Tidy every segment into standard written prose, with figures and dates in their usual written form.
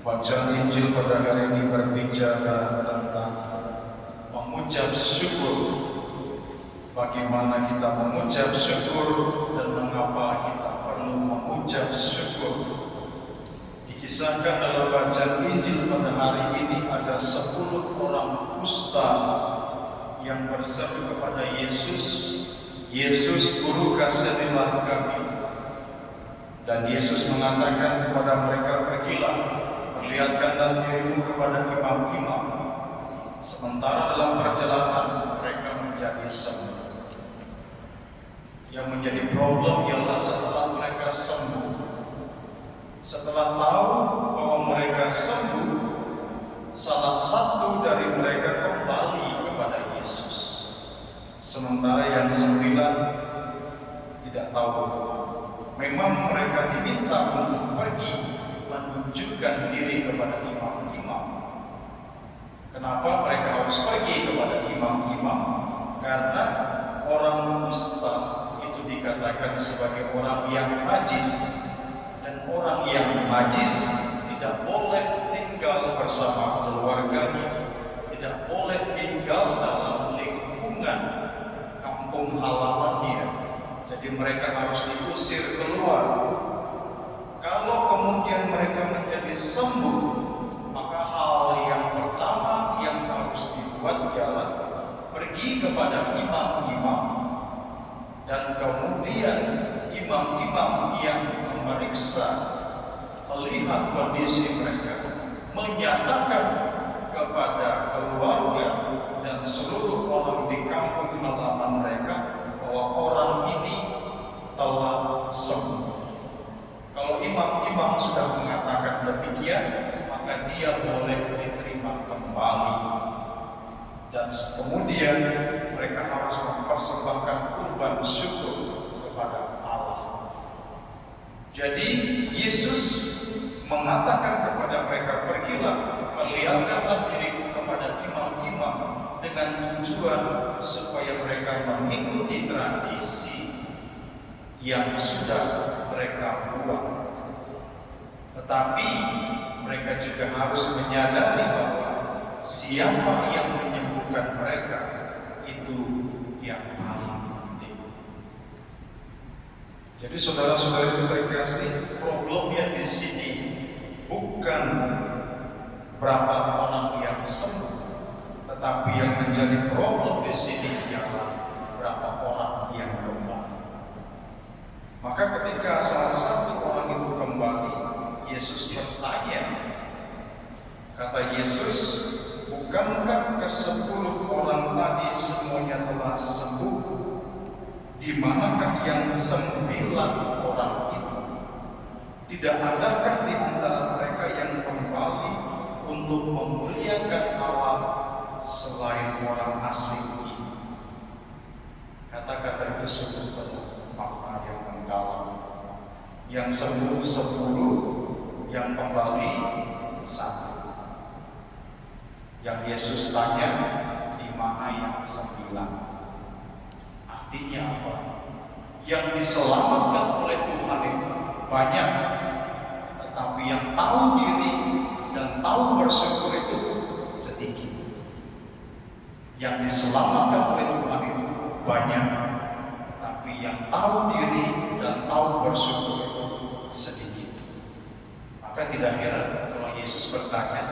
Bacaan Injil pada hari ini berbicara tentang mengucap syukur. Bagaimana kita mengucap syukur dan mengapa kita perlu mengucap syukur. Dikisahkan dalam bacaan Injil pada hari ini ada 10 orang kusta yang berseru kepada Yesus, "Yesus, Guru, kasihanilah kami." Dan Yesus mengatakan kepada mereka, "Pergilah, perlihatkanlah dirimu kepada imam-imam." Sementara dalam perjalanan mereka menjadi sembuh. Yang menjadi problem ialah setelah mereka sembuh, setelah tahu bahwa mereka sembuh, salah satu dari mereka kembali kepada Yesus. Sementara yang 9 tidak tahu. Memang mereka diminta untuk pergi menunjukkan diri kepada imam-imam. Kenapa mereka harus pergi kepada imam-imam? Karena orang kusta itu dikatakan sebagai orang yang najis, dan orang yang najis tidak boleh tinggal bersama keluarganya, tidak boleh tinggal dalam lingkungan kampung halamannya. Jadi mereka harus diusir keluar. Kalau kemudian mereka menjadi sembuh, maka hal yang pertama yang harus dibuat ialah pergi kepada imam-imam, dan kemudian imam-imam yang memeriksa, melihat kondisi mereka, menyatakan kepada keluarga dan seluruh orang di kampung halaman mereka bahwa orang ini telah sembuh. Kalau imam-imam sudah mengatakan demikian, maka dia boleh diterima kembali. Dan kemudian mereka harus mempersembahkan kurban syukur kepada Allah. Jadi Yesus mengatakan kepada mereka, "Pergilah, perlihatkanlah dirimu kepada imam-imam," dengan tujuan supaya mereka mengikuti tradisi yang sudah mereka buat. Tetapi mereka juga harus menyadari bahwa siapa yang menyembuhkan mereka itu yang paling penting. Jadi saudara-saudara yang terkasih, problemnya di sini bukan berapa orang yang sembuh, tetapi yang menjadi problem di sini ialah berapa orang yang kembali. Maka ketika salah satu orang itu kembali, Yesus bertanya, kata Yesus, "Bukankah ke-10 orang tadi semuanya telah sembuh? Di manakah yang 9 orang itu? Tidak adakah di antara mereka yang kembali untuk memuliakan Allah selain orang asing ini?" Kata-kata itu sungguh penuh makna yang mendalam. Yang sembuh 10, yang kembali 1. Yang Yesus tanya, di mana yang 9? Artinya apa? Yang diselamatkan oleh Tuhan itu banyak, tetapi yang tahu diri dan tahu bersyukur itu sedikit. Yang diselamatkan oleh Tuhan itu banyak, tapi yang tahu diri dan tahu bersyukur itu sedikit. Maka tidak heran kalau Yesus bertanya,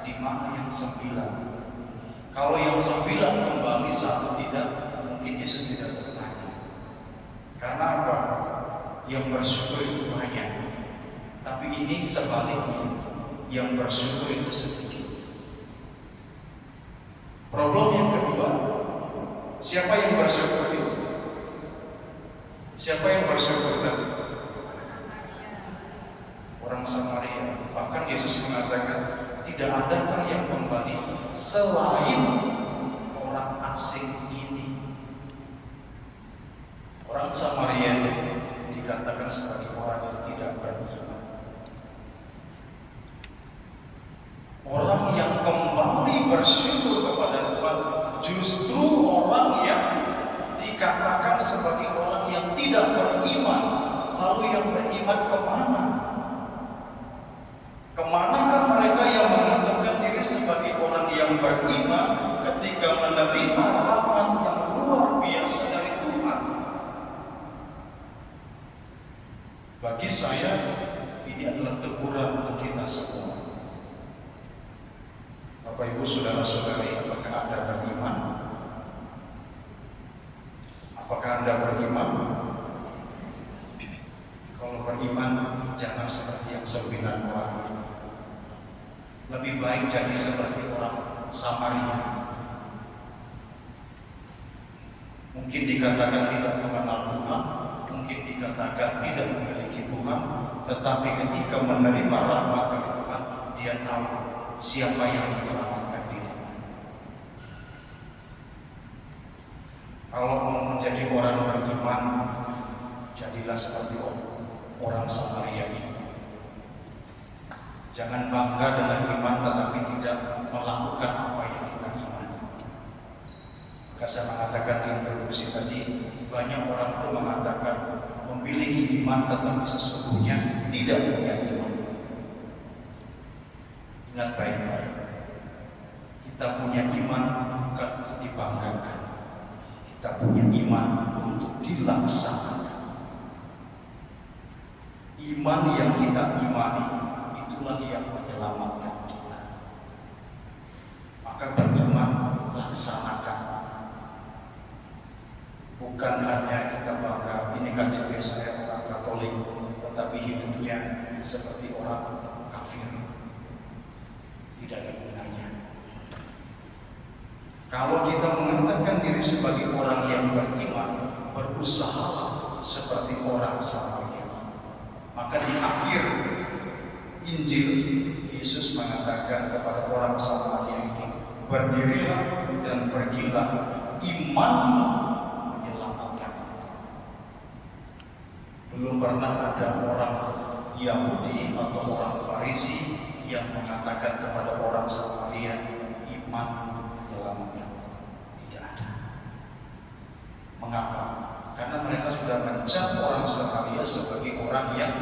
di mana yang 9? Kalau yang 9 kembali, 1 tidak, mungkin Yesus tidak bertanya. Karena apa? Yang bersyukur itu banyak, tapi ini sebaliknya, yang bersyukur itu sedikit. Problem yang kedua, siapa yang bersyukur itu? Siapa yang bersyukur tadi? Orang Samaria. Bahkan Yesus mengatakan, tidak adakah yang kembali selain orang asing ini? Orang Samaria dikatakan sebagai orang yang tidak beriman. Orang yang kembali bersyukur kepada Tuhan justru orang yang dikatakan sebagai orang yang tidak beriman. Lalu yang beriman kemana? Kemanakah mereka beriman ketika menerima rahmat yang luar biasa dari Tuhan. Bagi saya, ini adalah teguran untuk kita semua. Bapak Ibu saudara-saudari, apakah Anda beriman? Apakah Anda beriman? Kalau beriman, jangan seperti yang 9 orang. Lebih baik jadi seperti orang Samaria. Mungkin dikatakan tidak mengenal Tuhan, mungkin dikatakan tidak memiliki Tuhan, tetapi ketika menerima rahmat dari Tuhan, dia tahu siapa yang menyelamatkan dirinya. Kalau mau menjadi orang beriman, jadilah seperti orang Samaria ini. Jangan bangga dengan iman tetapi tidak melakukan apa yang kita imani. Maka saya mengatakan di introduksi tadi, banyak orang itu mengatakan memiliki iman tetapi sesungguhnya tidak punya iman. Ingat baik-baik, kita punya iman bukan untuk dibanggakan, kita punya iman untuk dilaksanakan. Iman yang kita imani, itulah yang menyelamatkan kita. Maka beriman, laksanakan. Bukan hanya kita bangga, ini KTP saya orang Katolik, tetapi hidupnya seperti orang kafir. Tidak ada gunanya. Kalau kita mengatakan diri sebagai orang yang beriman, berusaha seperti orang Samaria. Maka di akhir Injil, Yesus mengatakan kepada orang Samaria ini, berdirilah dan pergilah, imanmu menyelamatkan. Belum pernah ada orang Yahudi atau orang Farisi yang mengatakan kepada orang Samaria, iman menyelamatkan. Tidak ada. Mengapa? Karena mereka sudah mencap orang Samaria sebagai orang yang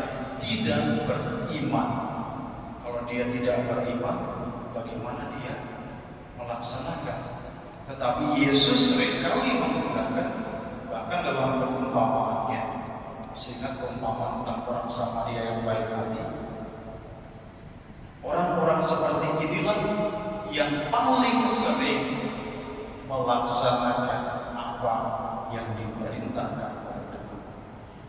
tidak beriman. Kalau dia tidak beriman, bagaimana dia melaksanakan? Tetapi Yesus seringkali menggunakan, bahkan dalam perumpamaannya, sehingga perumpamaan tentang orang Samaria yang baik hati. Orang-orang seperti inilah yang paling sering melaksanakan apa yang diperintahkan oleh Tuhan.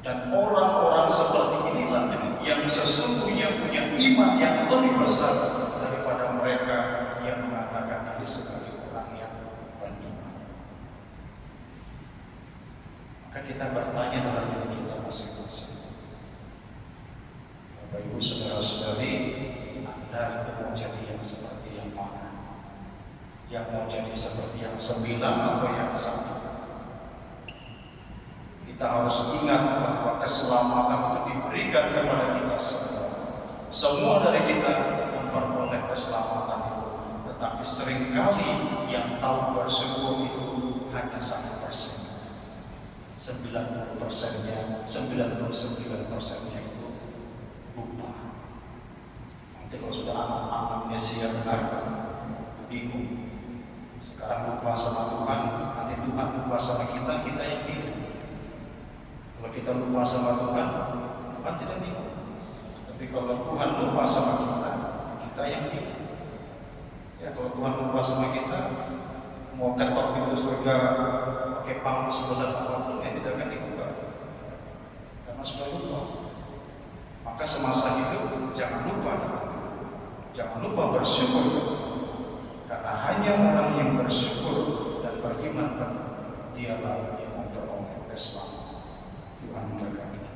Dan orang-orang seperti inilah yang sesungguhnya punya iman yang lebih besar daripada mereka yang mengatakan diri sebagai orang yang beriman. Maka kita bertanya dalam diri kita masing-masing. Bapak Ibu saudara-saudari, Anda itu mau jadi yang seperti yang mana? Yang mau jadi seperti yang 9 atau yang 1? Kita harus ingat bahwa keselamatan itu diberikan kepada kita semua. Semua dari kita memperoleh keselamatan itu, tetapi seringkali yang tahu bersyukur itu hanya 1%. 90%-nya, 99%-nya itu lupa. Nanti kalau sudah anak-anak amnesia benar, bingung. Sekarang lupa sama Tuhan, nanti Tuhan lupa sama kita, kita yang bingung. Kalau kita lupa sama Tuhan, Tuhan tidak bingung. Tapi kalau Tuhan lupa sama kita, kita yang bingung. Ya, kalau Tuhan lupa sama kita, mau ketok pintu surga pakai palu sebesar apapun, tidak akan dibuka. Karena sudah lupa. Maka semasa hidup jangan lupa dengan Tuhan. Jangan lupa bersyukur. Karena hanya orang yang bersyukur dan beriman, dialah yang memperoleh keselamatan. Tuhan memberkati.